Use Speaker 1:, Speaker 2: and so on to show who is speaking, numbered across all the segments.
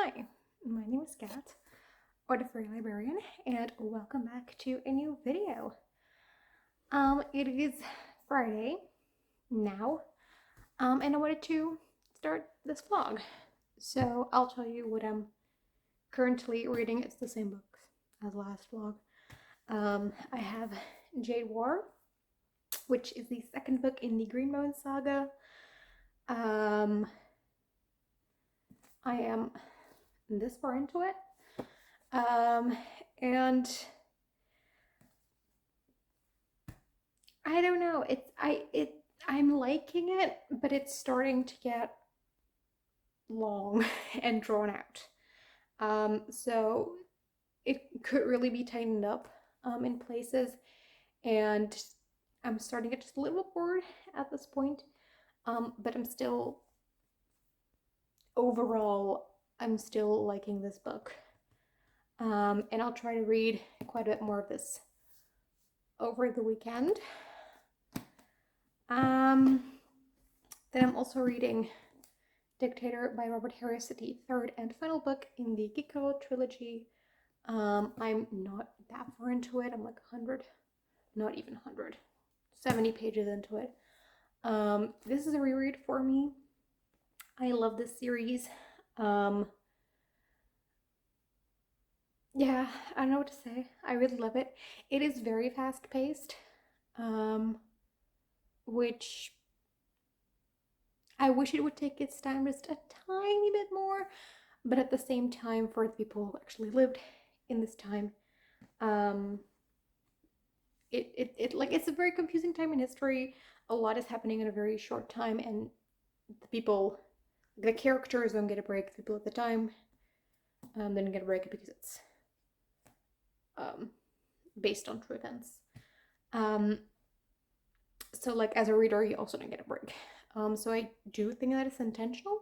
Speaker 1: Hi, my name is Kat, or the Fairy Librarian, and welcome back to a new video. It is Friday now, and I wanted to start this vlog. So I'll tell you what I'm currently reading. It's the same book as last vlog. I have Jade War, which is the second book in the Greenbone saga. I am this far into it. And I don't know, I'm liking it, but it's starting to get long and drawn out. So it could really be tightened up in places, and I'm starting to get just a little bored at this point. But overall, I'm still liking this book. And I'll try to read quite a bit more of this over the weekend. Then I'm also reading Dictator by Robert Harris, the third and final book in the Cicero trilogy. I'm not that far into it. I'm like 100, not even 100, 70 pages into it. This is a reread for me. I love this series. Yeah, I don't know what to say. I really love it. It is very fast-paced, which I wish it would take its time just a tiny bit more, but at the same time, for the people who actually lived in this time, it's a very confusing time in history. A lot is happening in a very short time, and the characters don't get a break. The people at the time didn't get a break because it's based on true events. So like as a reader, you also don't get a break. So I do think that it's intentional.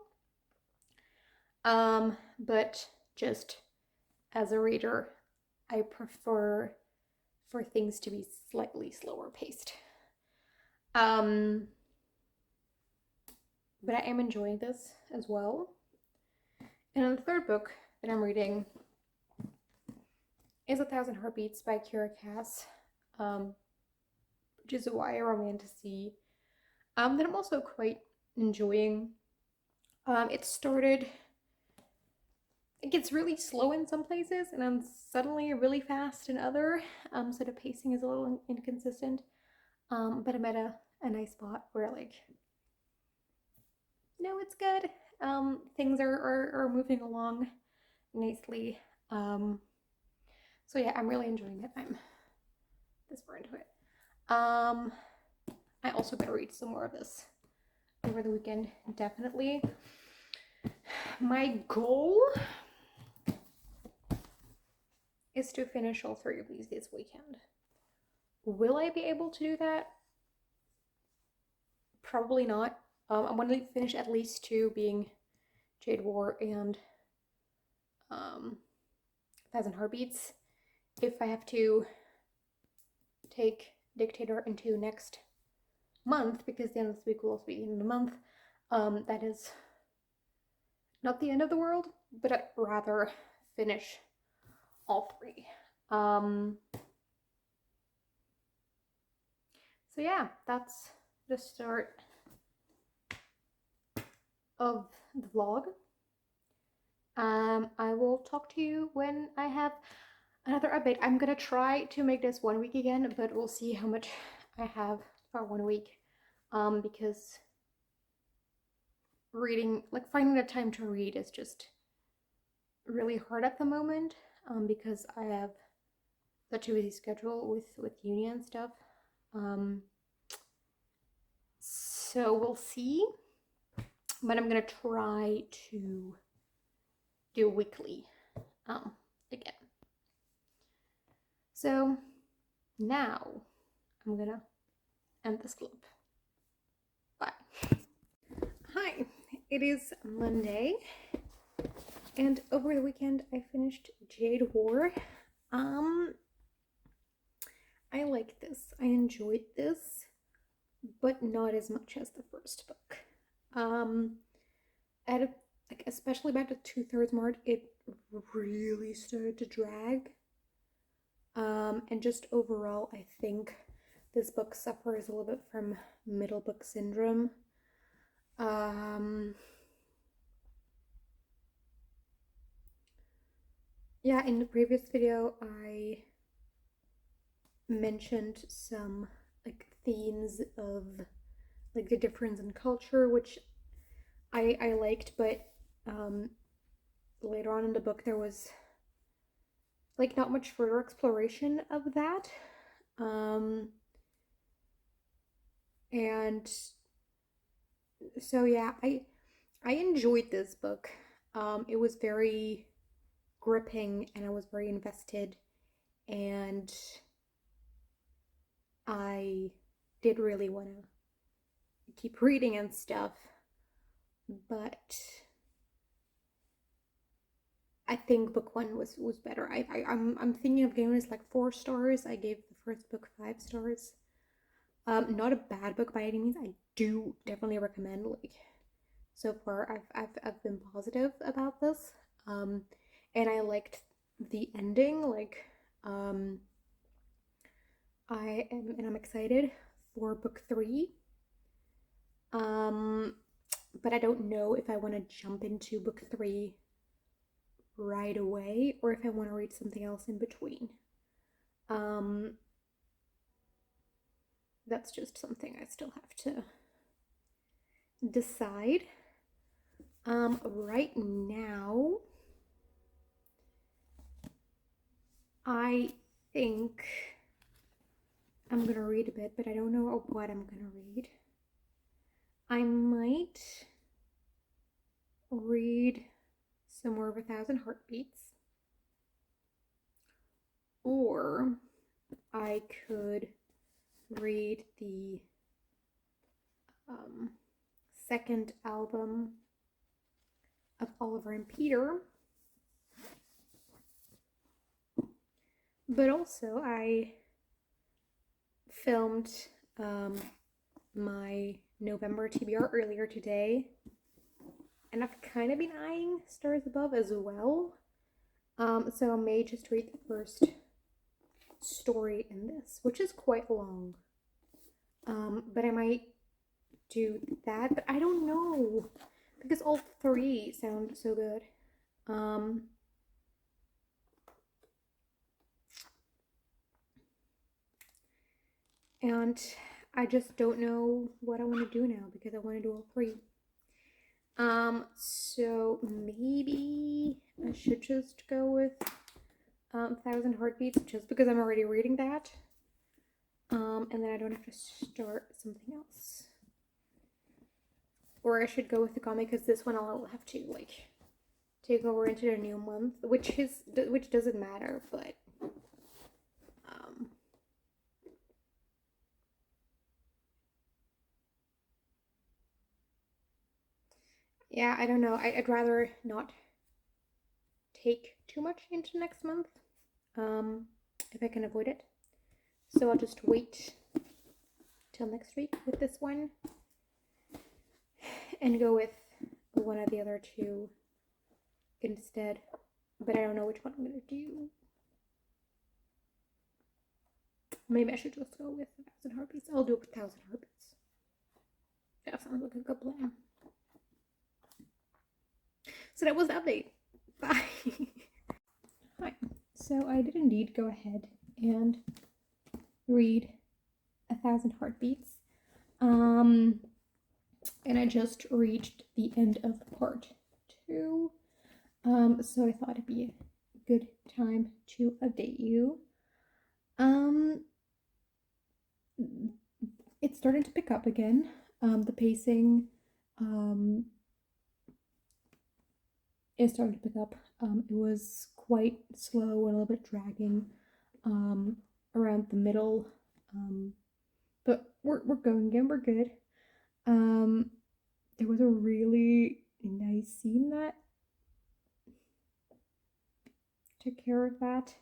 Speaker 1: But just as a reader, I prefer for things to be slightly slower paced. But I am enjoying this as well. And the third book that I'm reading is 1,000 Heartbeats by Keira, which is a YA romantasy that I'm also quite enjoying. It gets really slow in some places and then suddenly really fast in other, so the pacing is a little inconsistent, but I'm at a nice spot where it's good. Things are moving along nicely. So yeah, I'm really enjoying it. I'm this far into it. I also gotta read some more of this over the weekend, definitely. My goal is to finish all 3 of these this weekend. Will I be able to do that? Probably not. I want to finish at least 2, being Jade War and 1,000 Heartbeats. If I have to take Dictator into next month, because the end of this week will also be the end of the month, that is not the end of the world, but I'd rather finish all 3. So yeah, that's the start of the vlog. I will talk to you when I have another update. I'm gonna try to make this 1 week again, but we'll see how much I have for 1 week. Because reading, finding the time to read is just really hard at the moment, because I have such a busy schedule with uni and stuff. So we'll see, but I'm gonna try to do weekly again. So now I'm gonna end this clip. Bye. Hi, it is Monday, and over the weekend I finished Jade War. I like this. I enjoyed this, but not as much as the first book. like especially by the 2/3 mark, it really started to drag. And just overall, I think this book suffers a little bit from middle book syndrome. Yeah, in the previous video, I mentioned some like themes of like the difference in culture, which I liked, but later on in the book there was like not much further exploration of that. And so yeah, I enjoyed this book. It was very gripping and I was very invested, and I did really want to keep reading and stuff, but I think book 1 was better. I'm thinking of giving this like 4 stars. I gave the first book 5 stars. Not a bad book by any means. I do definitely recommend. Like so far, I've been positive about this. And I liked the ending. Like I'm excited for book 3. But I don't know if I want to jump into book 3 right away or if I want to read something else in between. That's just something I still have to decide. Right now, I think I'm gonna read a bit, but I don't know what I'm gonna read. I might read some more of 1,000 Heartbeats, or I could read the second album of Oliver and Peter. But also, I filmed my November TBR earlier today, and I've kind of been eyeing Stars Above as well. So I may just read the first story in this, which is quite long. But I might do that, but I don't know because all 3 sound so good. And I just don't know what I want to do now because I want to do all 3. So maybe I should just go with 1,000 Heartbeats just because I'm already reading that. And then I don't have to start something else. Or I should go with the comic because this one I'll have to like take over into the new month, which doesn't matter, but yeah, I don't know. I'd rather not take too much into next month, if I can avoid it. So I'll just wait till next week with this one and go with one of the other 2 instead. But I don't know which one I'm gonna do. Maybe I should just go with 1,000 Heartbeats. I'll do 1,000 Heartbeats. That sounds like a good plan. So that was the update. Bye. Hi. So I did indeed go ahead and read 1,000 Heartbeats. And I just reached the end of part 2. So I thought it'd be a good time to update you. It's starting to pick up again. The pacing is starting to pick up. It was quite slow and a little bit dragging around the middle, but we're going again. We're good. There was a really nice scene that took care of that.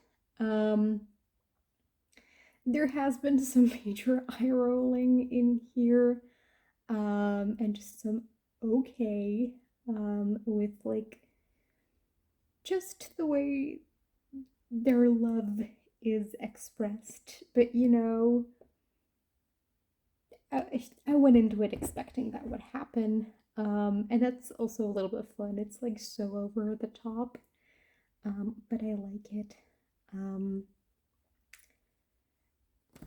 Speaker 1: There has been some major eye rolling in here, and just some okay. with like just the way their love is expressed. But I went into it expecting that would happen. And that's also a little bit fun. It's like so over the top, but I like it.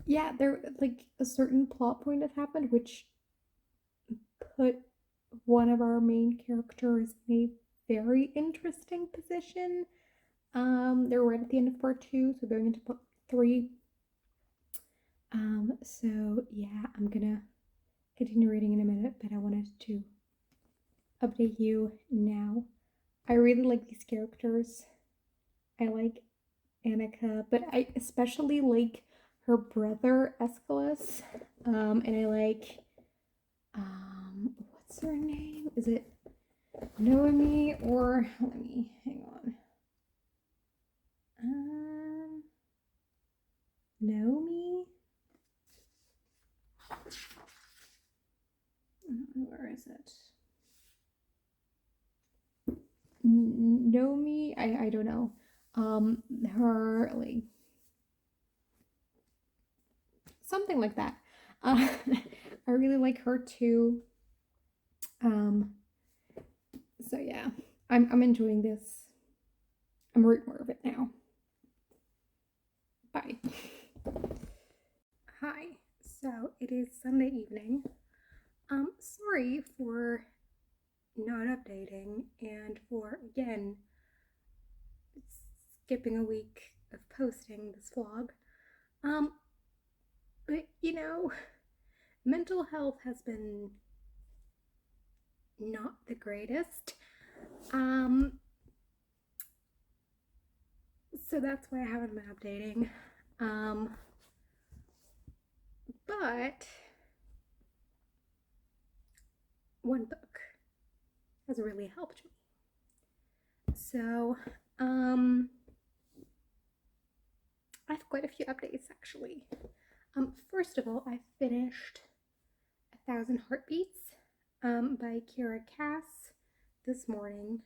Speaker 1: Yeah, there like a certain plot point that happened, which put one of our main characters in a very interesting position. They're right at the end of part 2, so going into part 3. So yeah, I'm gonna continue reading in a minute, but I wanted to update you now. I really like these characters. I like Annika, but I especially like her brother Aeschylus. And I like what's her name? Is it Noemi or let me hang on. Noemi? Where is it? Noemi? I don't know. Her like something like that. I really like her too. So yeah, I'm enjoying this. I'm reading more of it now. Bye. Hi. So it is Sunday evening. Sorry for not updating and for again skipping a week of posting this vlog. But mental health has been not the greatest. So that's why I haven't been updating. But one book has really helped me. So, I have quite a few updates actually. First of all, I finished 1,000 Heartbeats by Keira this morning.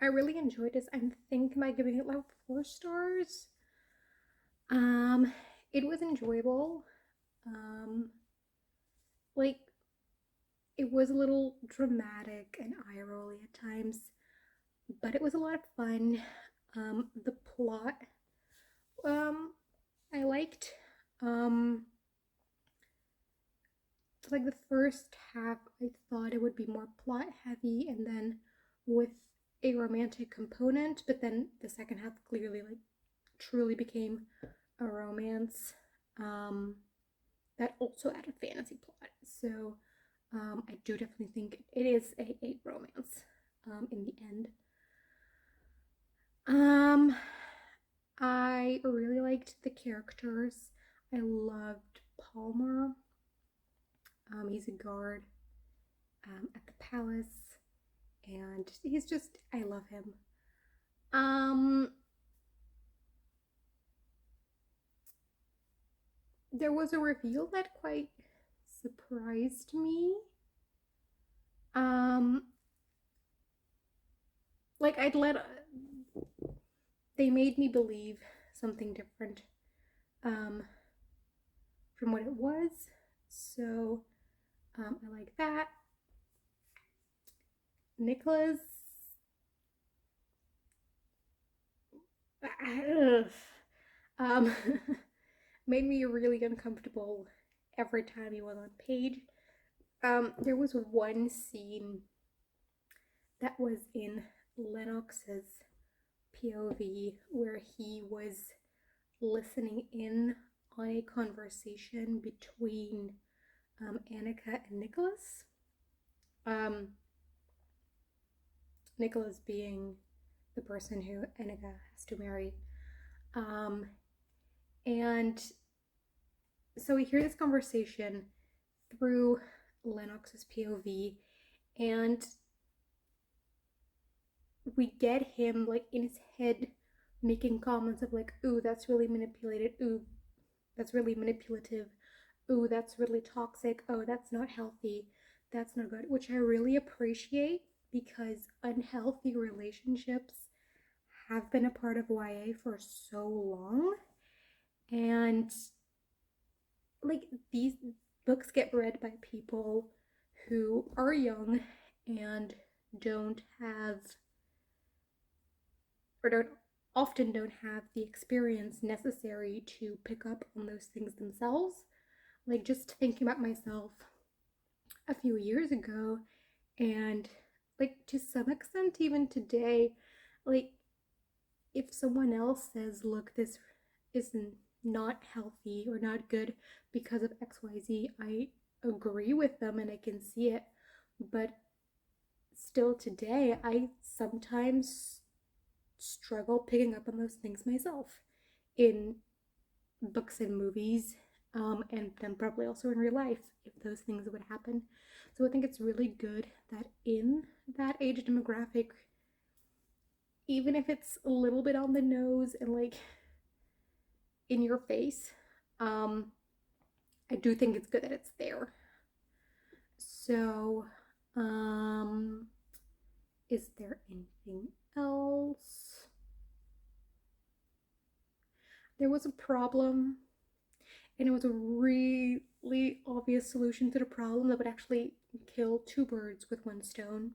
Speaker 1: I really enjoyed this. I think am I giving it like 4 stars. It was enjoyable. Like it was a little dramatic and eye-rolly at times, but it was a lot of fun. The plot, I liked. Like the first half, I thought it would be more plot heavy, and then with a romantic component. But then the second half clearly, like, truly became a romance. That also had a fantasy plot. So I do definitely think it is a romance in the end. I really liked the characters. I loved Palmer. He's a guard at the palace, and he's just, I love him. There was a reveal that quite surprised me. Like they made me believe something different from what it was. So I like that. Nicholas made me really uncomfortable every time he was on page. There was one scene that was in Lennox's POV where he was listening in on a conversation between Annika and Nicholas. Nicholas being the person who Annika has to marry. And so we hear this conversation through Lennox's POV, and we get him like in his head making comments of like, ooh, that's really manipulated, ooh, that's really manipulative, ooh, that's really toxic, oh, that's not healthy, that's not good, which I really appreciate because unhealthy relationships have been a part of YA for so long. And like these books get read by people who are young and don't have or don't often don't have the experience necessary to pick up on those things themselves. Like just thinking about myself a few years ago, and like to some extent even today, like if someone else says, look, this isn't not healthy or not good because of XYZ, I agree with them and I can see it. But still today, I sometimes struggle picking up on those things myself in books and movies, and then probably also in real life if those things would happen. So I think it's really good that in that age demographic, even if it's a little bit on the nose and like in your face, I do think it's good that it's there. So, is there anything else? There was a problem, and it was a really obvious solution to the problem that would actually kill two birds with one stone.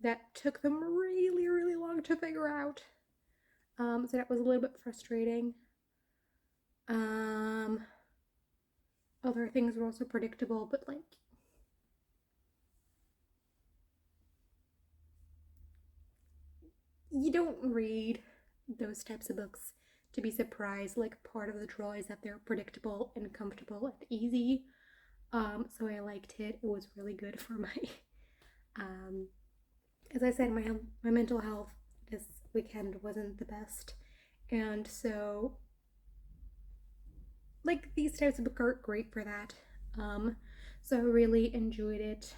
Speaker 1: That took them really, really long to figure out. So that was a little bit frustrating. Other things were also predictable, but like you don't read those types of books to be surprised. Like part of the draw is that they're predictable and comfortable and easy. So I liked it. It was really good for my as I said, my mental health this weekend wasn't the best. And so like these types of books are great for that. So I really enjoyed it.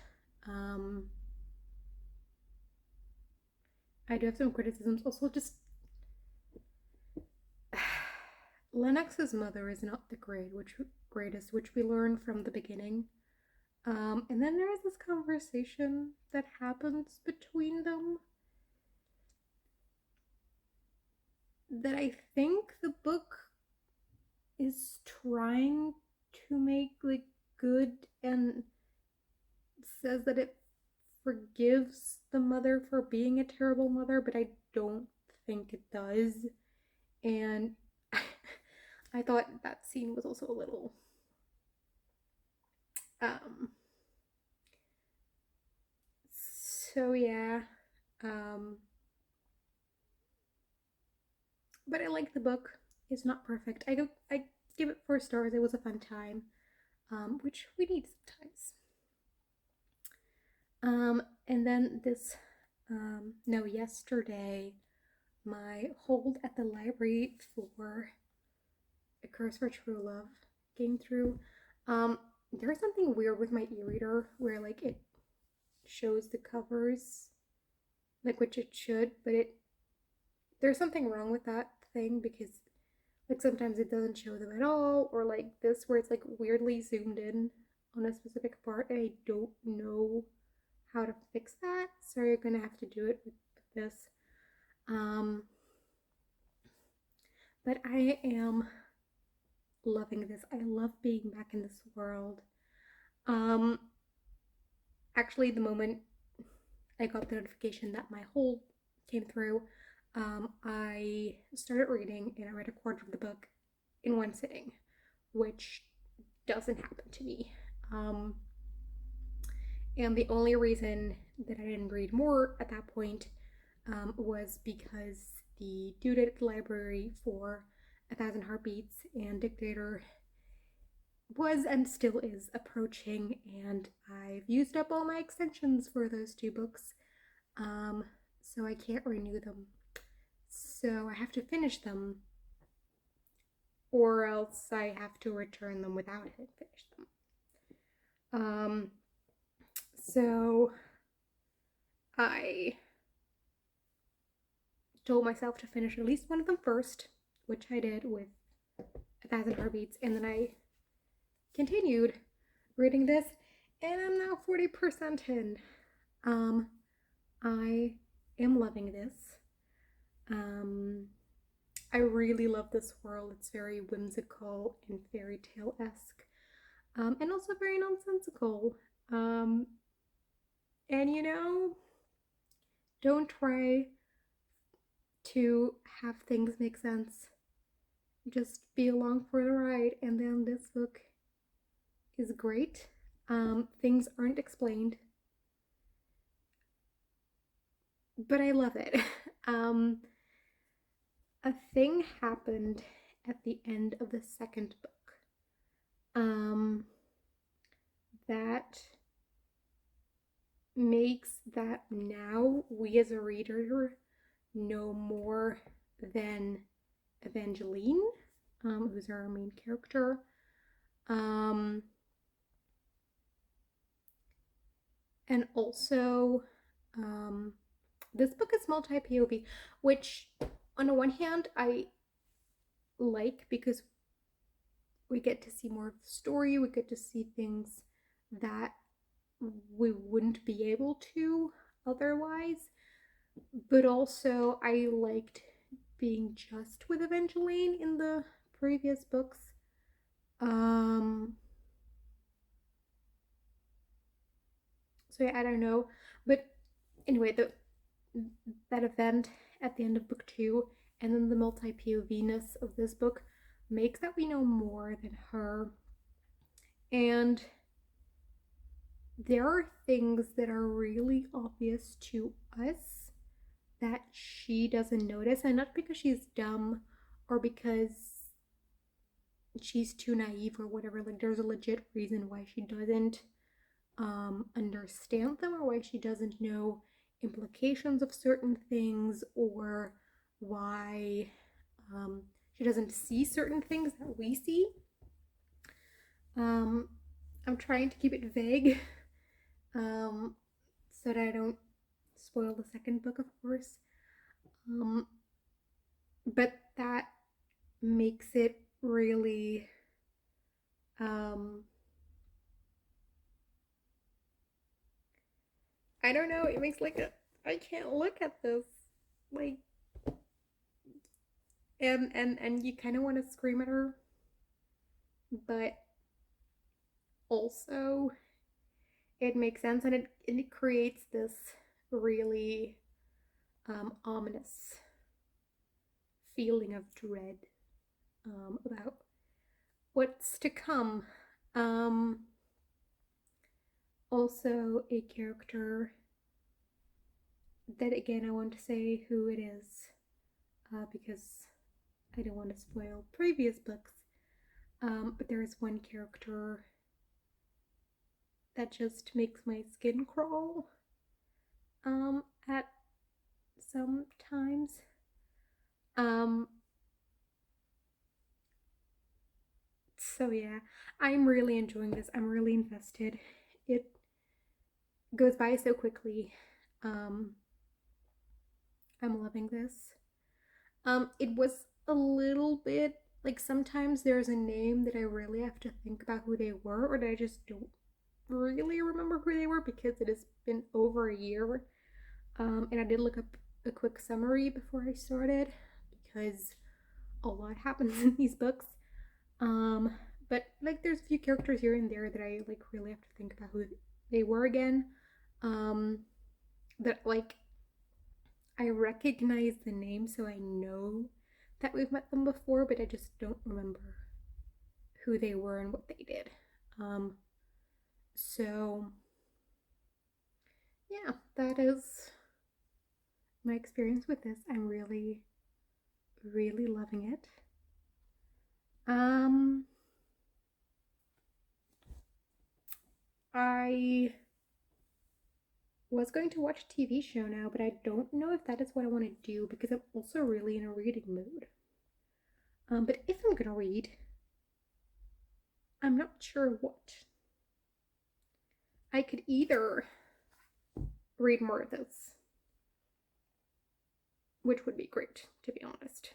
Speaker 1: I do have some criticisms. Also, just Lennox's mother is not the greatest, which we learn from the beginning. And then there is this conversation that happens between them that I think the book is trying to make like good and says that it forgives the mother for being a terrible mother, but I don't think it does. And I thought that scene was also a little so yeah. But I like the book. It's not perfect. I give it 4 stars. It was a fun time, which we need sometimes. And then this, no, yesterday, my hold at the library for A Curse for True Love came through. There's something weird with my e-reader where like it shows the covers, like which it should, but there's something wrong with that thing because like sometimes it doesn't show them at all, or like this where it's like weirdly zoomed in on a specific part, and I don't know how to fix that, so you're gonna have to do it with this. But I am loving this. I love being back in this world. Actually, the moment I got the notification that my hold came through, I started reading and I read a quarter of the book in one sitting, which doesn't happen to me. And the only reason that I didn't read more at that point was because the due date at the library for 1,000 Heartbeats and Dictator was and still is approaching, and I've used up all my extensions for those two books, so I can't renew them. So I have to finish them, or else I have to return them without having finished them. So I told myself to finish at least one of them first, which I did with 1,000 Heartbeats, and then I continued reading this, And I'm now 40% in. I am loving this. I really love this world. It's very whimsical and fairy tale-esque. And also very nonsensical. And don't try to have things make sense. Just be along for the ride, and then this book is great. Things aren't explained, but I love it. A thing happened at the end of the second book that makes that now we as a reader know more than Evangeline, who's our main character. And also, this book is multi-POV, which on the one hand I like because we get to see more of the story, we get to see things that we wouldn't be able to otherwise, but also I liked being just with Evangeline in the previous books. So yeah, I don't know, but anyway, that event at the end of book 2 and then the multi-POV-ness of this book makes that we know more than her. And there are things that are really obvious to us that she doesn't notice, and not because she's dumb or because she's too naive or whatever. Like, there's a legit reason why she doesn't understand them, or why she doesn't know implications of certain things, or why she doesn't see certain things that we see. I'm trying to keep it vague so that I don't spoil the second book, of course. But that makes it really I don't know, it makes I can't look at this, like, and you kind of want to scream at her, but also it makes sense, and it creates this really ominous feeling of dread about what's to come. Also a character that, again, I want to say who it is because I don't want to spoil previous books, but there is one character that just makes my skin crawl at some times. So yeah, I'm really enjoying this. I'm really invested. It goes by so quickly. I'm loving this. It was a little bit like, sometimes there's a name that I really have to think about who they were, or that I just don't really remember who they were because it has been over a year. And I did look up a quick summary before I started because a lot happens in these books. But like, there's a few characters here and there that I like really have to think about who they were again. That like, I recognize the name, so I know that we've met them before, but I just don't remember who they were and what they did. So yeah, that is my experience with this. I'm really, really loving it. I was going to watch a TV show now, but I don't know if that is what I want to do because I'm also really in a reading mood. But if I'm gonna read, I'm not sure what. I could either read more of this, which would be great, to be honest,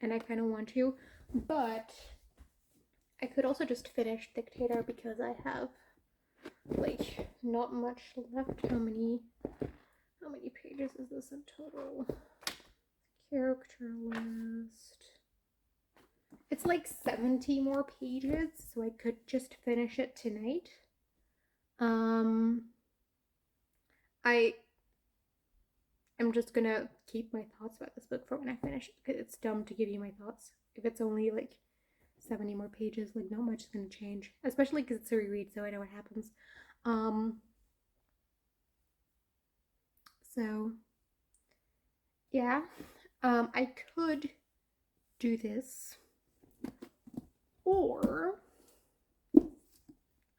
Speaker 1: and I kind of want to, but I could also just finish Dictator because I have like not much left. How many pages is this in total? Character list. It's like 70 more pages, so I could just finish it tonight. I'm just gonna keep my thoughts about this book for when I finish it, because it's dumb to give you my thoughts if it's only like 70 more pages. Like, not much is gonna change, especially because it's a reread, so I know what happens. So yeah, I could do this, or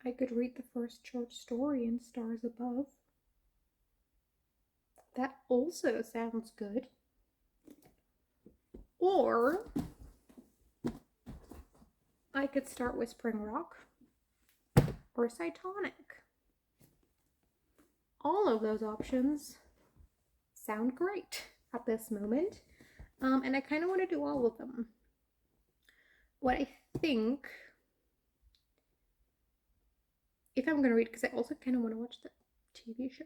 Speaker 1: I could read the first short story in Stars Above. That also sounds good. Or I could start Whispering Rock or Cytonic. All of those options sound great at this moment. And I kind of want to do all of them. What I think, if I'm going to read, because I also kind of want to watch the TV show.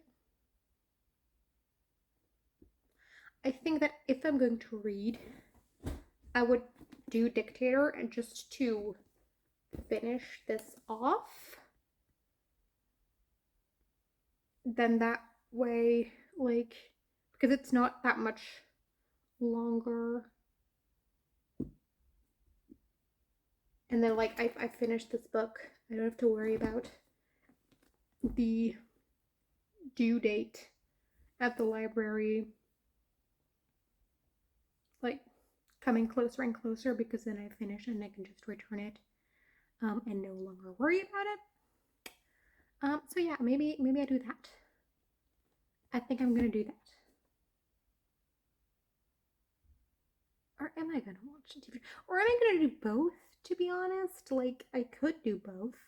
Speaker 1: I think that if I'm going to read, I would do Dictator, and just to finish this off. Then that way, like, because it's not that much longer. And then, like, I finished this book. I don't have to worry about the due date at the library, like, coming closer and closer, because then I finish and I can just return it and no longer worry about it. So yeah, maybe I do that. I think I'm gonna do that. Or am I gonna watch the TV? Or am I gonna do both, to be honest? Like, I could do both.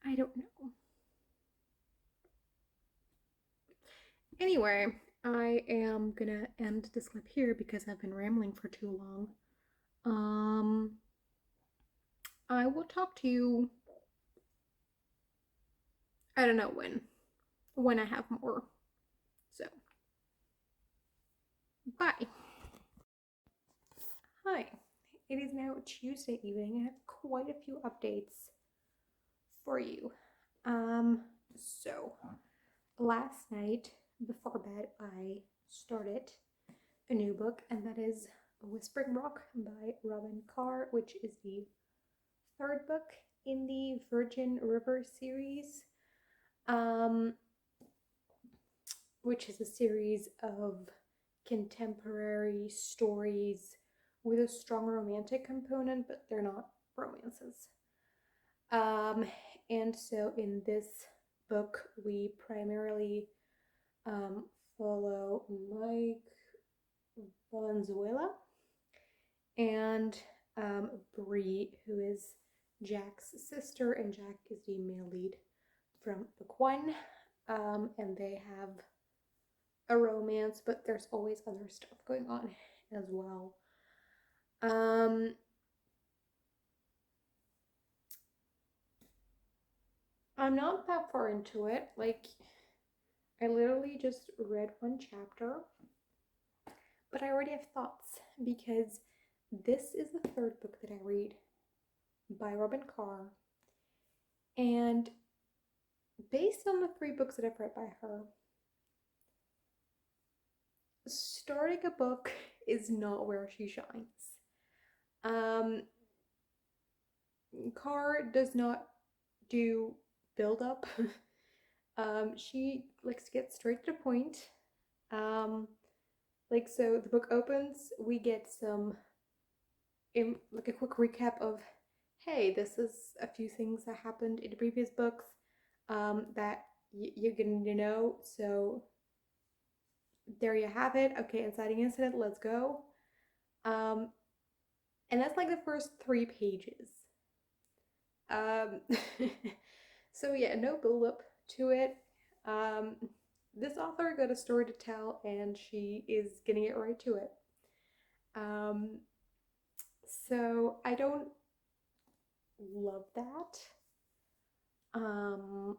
Speaker 1: I don't know. Anyway, I am gonna end this clip here because I've been rambling for too long. I will talk to you, I don't know when I have more. So, bye. Hi, it is now Tuesday evening. I have quite a few updates for you. So last night before bed, I started a new book, and that is Whispering Rock by Robyn Carr, which is the third book in the Virgin River series, which is a series of contemporary stories with a strong romantic component, but they're not romances. And so in this book, we primarily follow Mike Valenzuela and Bree, who is Jack's sister, and Jack is the male lead from book one. And they have a romance, but there's always other stuff going on as well. I'm not that far into it. Like, I literally just read one chapter, but I already have thoughts, because this is the third book that I read by Robyn Carr, and based on the 3 books that I've read by her, starting a book is not where she shines. Carr does not do build up. She likes to get straight to the point. Like, so the book opens, we get some like a quick recap of, hey, this is a few things that happened in the previous books that you're gonna need to know. So there you have it. Okay, inciting incident, let's go. And that's like the first 3 pages. So yeah, no build up to it. This author got a story to tell, and she is getting it right to it. So I don't love that. Um,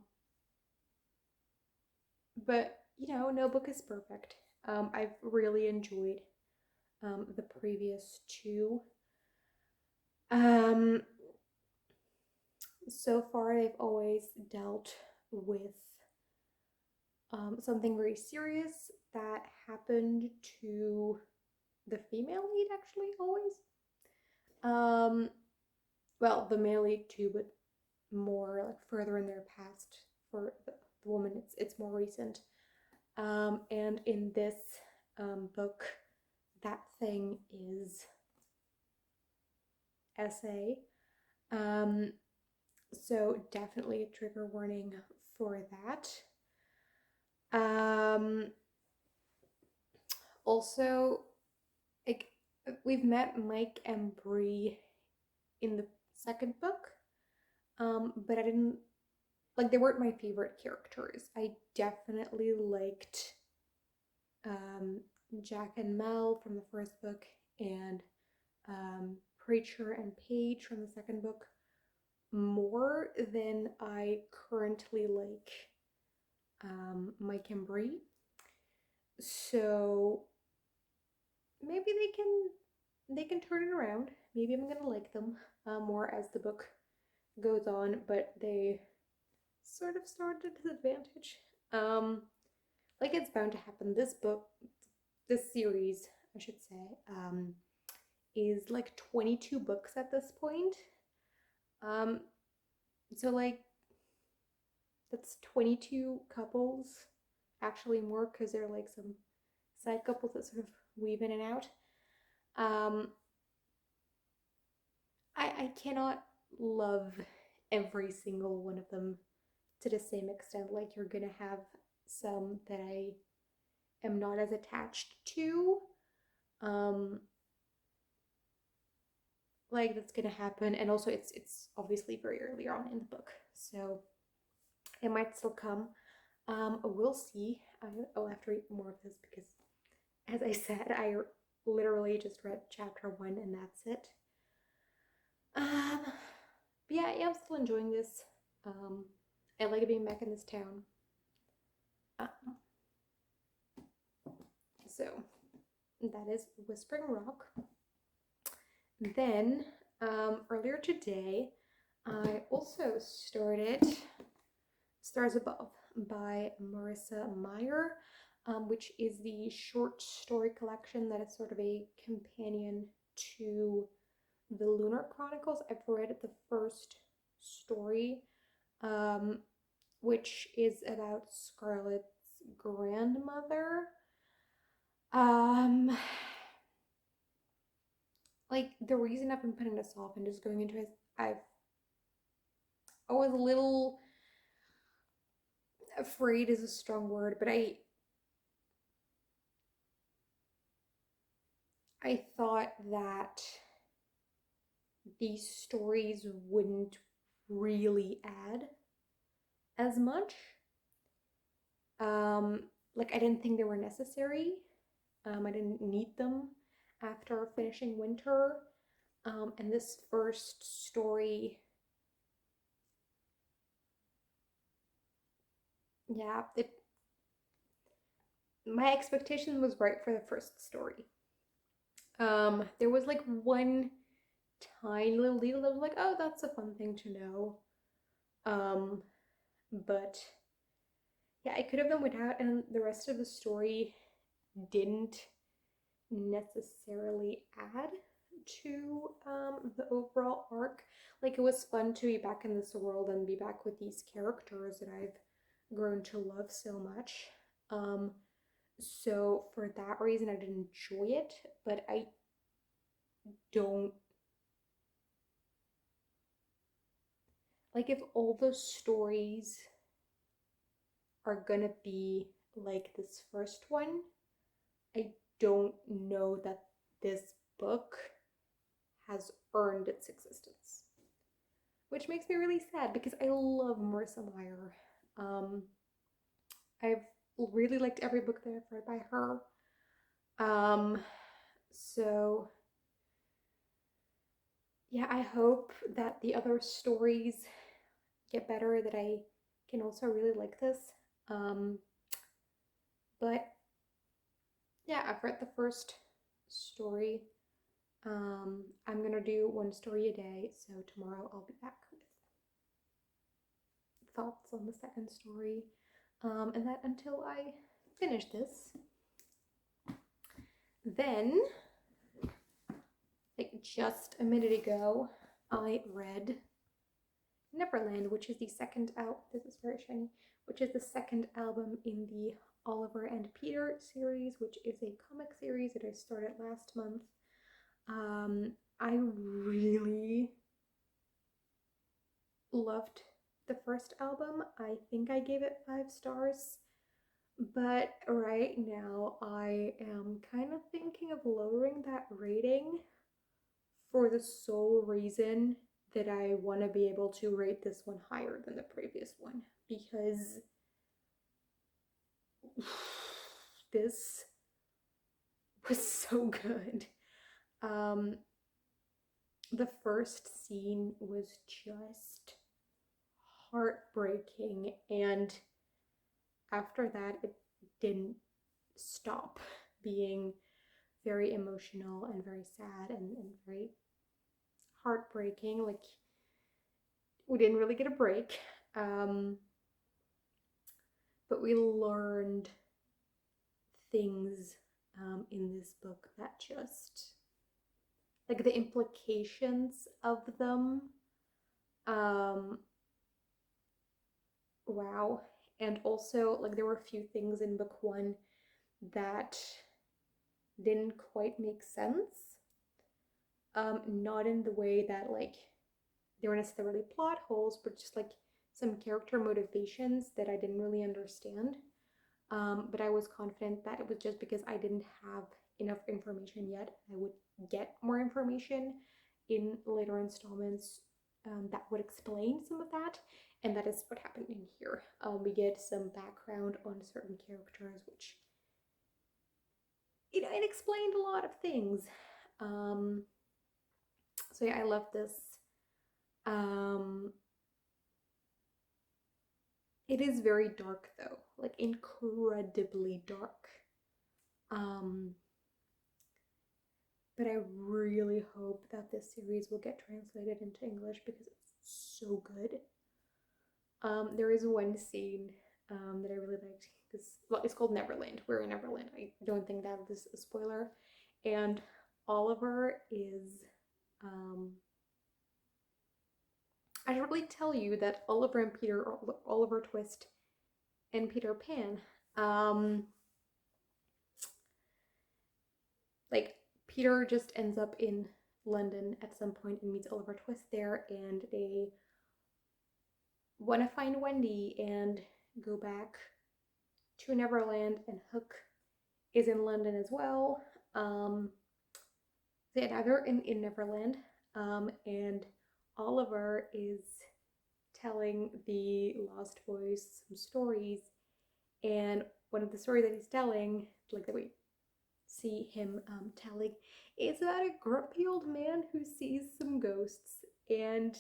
Speaker 1: but no book is perfect. I've really enjoyed the previous two. Um, so far, they've always dealt with something very serious that happened to the female lead, actually, always. Well, the male lead too, but more like further in their past. For the woman, it's more recent. And in this book, that thing is SA. So definitely a trigger warning for that. Also, like, we've met Mike and Bree in the second book, but I didn't like, they weren't my favorite characters. I definitely liked Jack and Mel from the first book, and Preacher and Paige from the second book more than I currently like Mike and Bree. So maybe they can turn it around. Maybe I'm gonna like them more as the book goes on, but they sort of started at disadvantage. Like, it's bound to happen. This series, I should say, is like 22 books at this point. So like, that's 22 couples, actually more, because there are like some side couples that sort of weave in and out. I cannot love every single one of them to the same extent. Like, you're gonna have some that I am not as attached to. Like, that's gonna happen, and also it's obviously very early on in the book, so it might still come. We'll see. I'll have to read more of this because, as I said, I literally just read chapter 1 and that's it. But yeah, I'm still enjoying this. I like being back in this town. So that is Whispering Rock. Then earlier today, I also started Stars Above by Marissa Meyer, which is the short story collection that is sort of a companion to the Lunar Chronicles. I've read the first story, which is about Scarlett's grandmother. Like, the reason I've been putting this off and just going into it, I was a little afraid is a strong word, but I thought that these stories wouldn't really add as much. Like, I didn't think they were necessary. I didn't need them after finishing Winter. And this first story, yeah, my expectation was right for the first story. There was like one tiny little detail that was like, oh, that's a fun thing to know. But yeah, I could have done without, and the rest of the story didn't necessarily add to the overall arc. Like, it was fun to be back in this world and be back with these characters that I've grown to love so much. So for that reason, I did enjoy it, but I don't like, if all those stories are gonna be like this first one, I don't know that this book has earned its existence. Which makes me really sad because I love Marissa Meyer. I've really liked every book that I've read by her. So yeah, I hope that the other stories get better that I can also really like this. But yeah, I've read the first story. I'm gonna do one story a day, so tomorrow I'll be back with thoughts on the second story. And that until I finish this. Then, like just a minute ago, I read Neverland, which is the second album. This is very shiny. Which is the second album in the Oliver and Peter series, which is a comic series that I started last month. I really loved the first album. I think I gave it 5 stars. But right now I am kind of thinking of lowering that rating for the sole reason that I want to be able to rate this one higher than the previous one, because this was so good. The first scene was just heartbreaking, and after that it didn't stop being very emotional and very sad and very heartbreaking. Like, we didn't really get a break, but we learned things in this book that just, like, the implications of them, wow. And also, like, there were a few things in book 1 that didn't quite make sense, not in the way that, like, they were necessarily plot holes, but just like some character motivations that I didn't really understand. But I was confident that it was just because I didn't have enough information yet. I would get more information in later installments that would explain some of that, and that is what happened in here. We get some background on certain characters, which, you know, it explained a lot of things. So yeah, I love this. It is very dark though, like incredibly dark. But I really hope that this series will get translated into English because it's so good. There is one scene that I really liked. Well, it's called Neverland. We're in Neverland. I don't think that is a spoiler. And Oliver is I should really tell you that Oliver and Peter, or Oliver Twist and Peter Pan, like, Peter just ends up in London at some point and meets Oliver Twist there, and they want to find Wendy and go back to Neverland, and Hook is in London as well. They're neither in Neverland, and Oliver is telling the Lost Boys some stories, and one of the stories that he's telling, like that we see him telling, is about a grumpy old man who sees some ghosts, and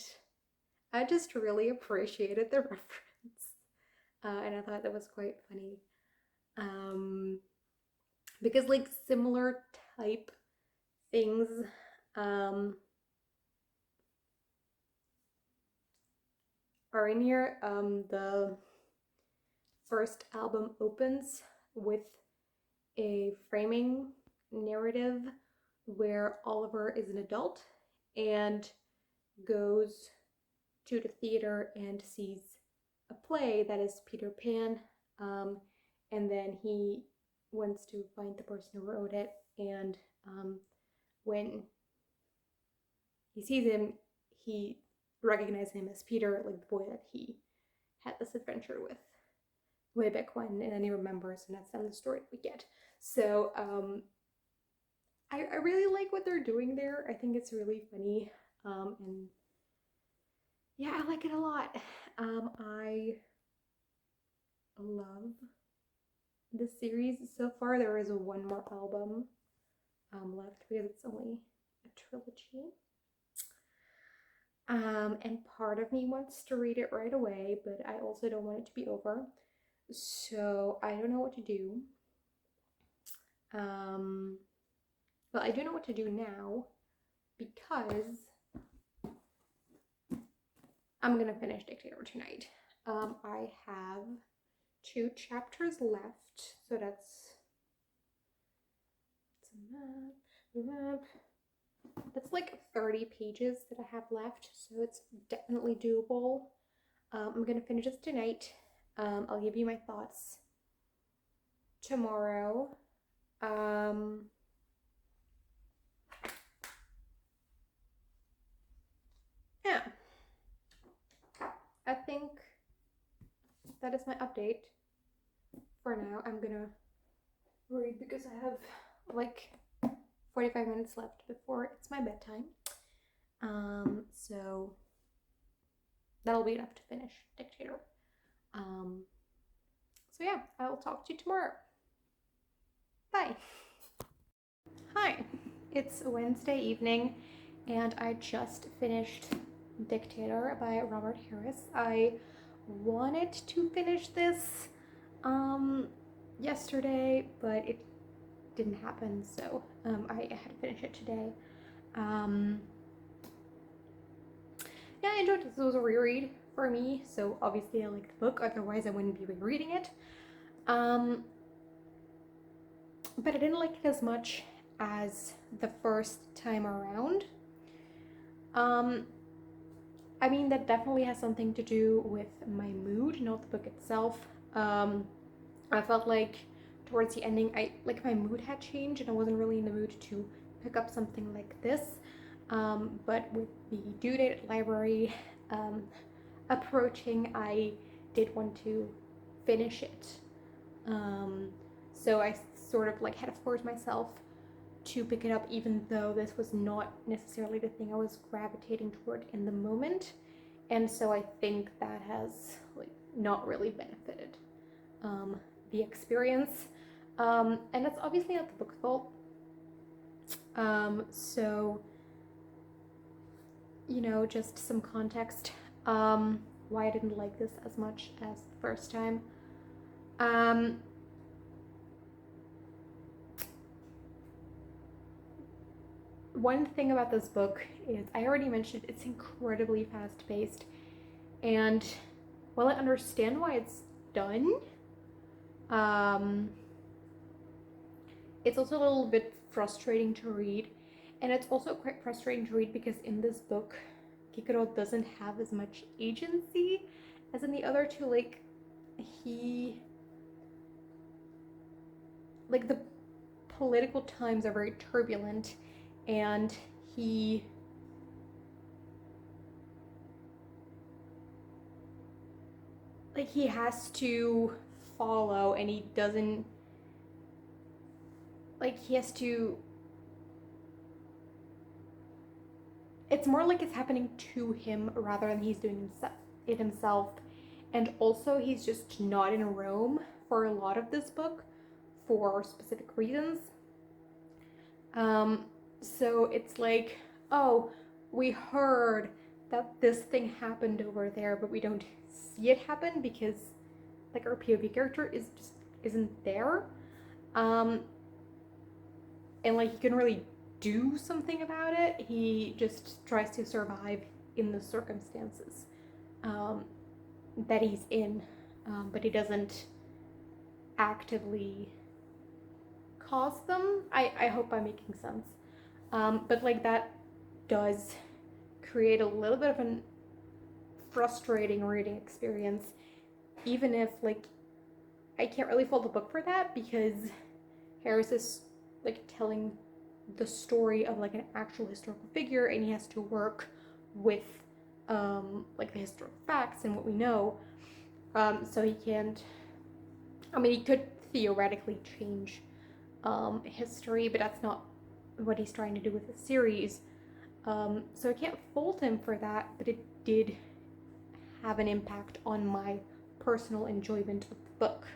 Speaker 1: I just really appreciated the reference, and I thought that was quite funny, because, like, similar type things are in here. The first album opens with a framing narrative where Oliver is an adult and goes to the theater and sees a play that is Peter Pan, and then he wants to find the person who wrote it, and when he sees him, he recognizes him as Peter, like the boy that he had this adventure with way back when, and then he remembers, and that's then the story we get. So I really like what they're doing there. I think it's really funny, and yeah, I like it a lot. I love this series so far. There is one more album left because it's only a trilogy. And part of me wants to read it right away, but I also don't want it to be over. So I don't know what to do. Well, I do know what to do now because I'm gonna finish Dictator tonight. I have 2 chapters left, so that's a map. That's like 30 pages that I have left, so it's definitely doable. I'm gonna finish this tonight. I'll give you my thoughts tomorrow. Yeah, I think that is my update for now. I'm gonna read because I have like 45 minutes left before it's my bedtime. So that'll be enough to finish Dictator. So yeah, I will talk to you tomorrow. Bye. Hi, it's Wednesday evening and I just finished Dictator by Robert Harris. I wanted to finish this yesterday, but it didn't happen, so I had to finish it today. Yeah, I enjoyed it. This was a reread for me, so obviously I liked the book, otherwise I wouldn't be rereading it. But I didn't like it as much as the first time around. I mean, that definitely has something to do with my mood, not the book itself. I felt like towards the ending, my mood had changed and I wasn't really in the mood to pick up something like this. But with the due date at library approaching, I did want to finish it. So I sort of like had to force myself to pick it up, even though this was not necessarily the thing I was gravitating toward in the moment. And so I think that has like not really benefited the experience. And that's obviously not the book's fault. So, you know, just some context why I didn't like this as much as the first time. One thing about this book is, I already mentioned, it's incredibly fast-paced, and while I understand why it's done, it's also a little bit frustrating to read, and it's also quite frustrating to read because in this book, Cicero doesn't have as much agency as in the other two. The political times are very turbulent, and he has to follow, and he doesn't, he has to, it's more like it's happening to him rather than he's doing it himself. And also he's just not in Rome for a lot of this book for specific reasons. So it's like, oh, we heard that this thing happened over there, but we don't see it happen because our POV character isn't there. And he couldn't really do something about it. He just tries to survive in the circumstances that he's in, but he doesn't actively cause them. I hope I'm making sense. But that does create a little bit of a frustrating reading experience, even if I can't really fault the book for that, because Harris is telling the story of an actual historical figure, and he has to work with the historical facts and what we know. So he can't, he could theoretically change history, but that's not what he's trying to do with the series. So I can't fault him for that, but it did have an impact on my personal enjoyment of the book.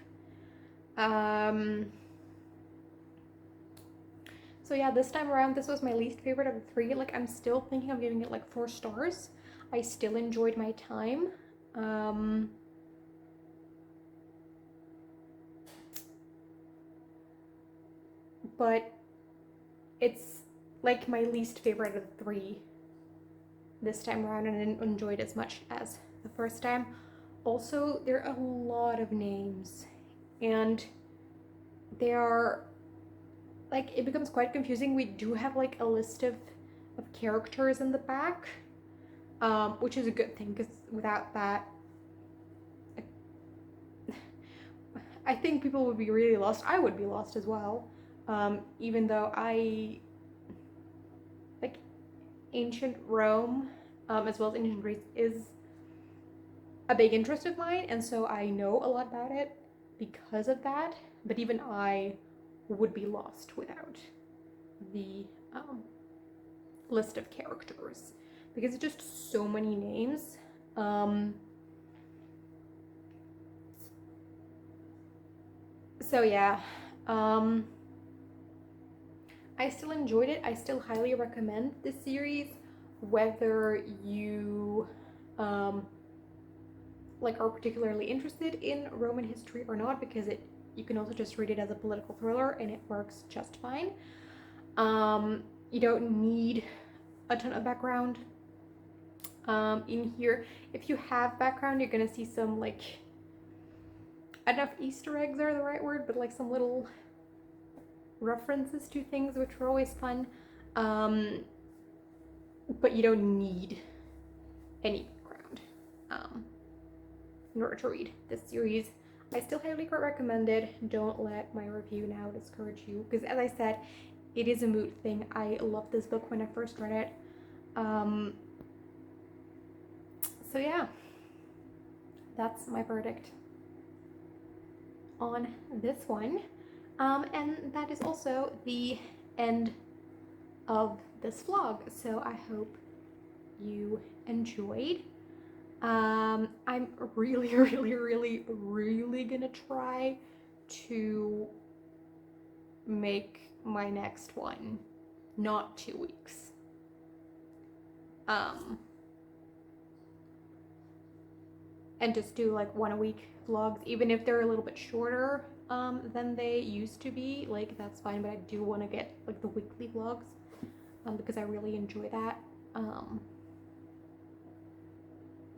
Speaker 1: So yeah, this time around, this was my least favorite of the 3. I'm still thinking of giving it 4 stars. I still enjoyed my time. But it's like my least favorite of the 3 this time around, and I didn't enjoy it as much as the first time. Also, there are a lot of names, and they are like, it becomes quite confusing. We do have like a list of characters in the back, which is a good thing, because without that, I think people would be really lost. I would be lost as well, even though I like ancient Rome, as well as ancient Greece, is a big interest of mine, and so I know a lot about it because of that. But even I would be lost without the list of characters, because it's just so many names. So yeah, I still enjoyed it. I still highly recommend this series, whether you like are particularly interested in Roman history or not, because you can also just read it as a political thriller and it works just fine. You don't need a ton of background in here. If you have background, you're gonna see some, like, I don't know if Easter eggs are the right word, but like some little references to things, which were always fun. But you don't need any background in order to read this series. I still highly recommend it. Don't let my review now discourage you, because as I said, it is a mood thing. I loved this book when I first read it. So yeah, that's my verdict on this one. And that is also the end of this vlog. So I hope you enjoyed. I'm really, really, really, really gonna try to make my next one not 2 weeks. And just do like 1 a week vlogs, even if they're a little bit shorter than they used to be. Like, that's fine, but I do want to get like the weekly vlogs because I really enjoy that.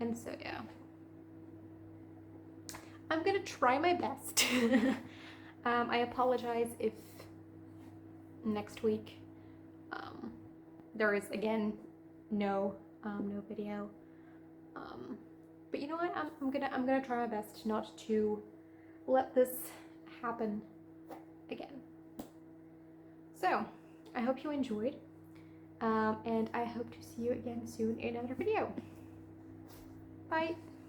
Speaker 1: And so yeah, I'm gonna try my best. I apologize if next week there is again no video. But you know what? I'm gonna try my best not to let this happen again. So I hope you enjoyed, and I hope to see you again soon in another video. Bye.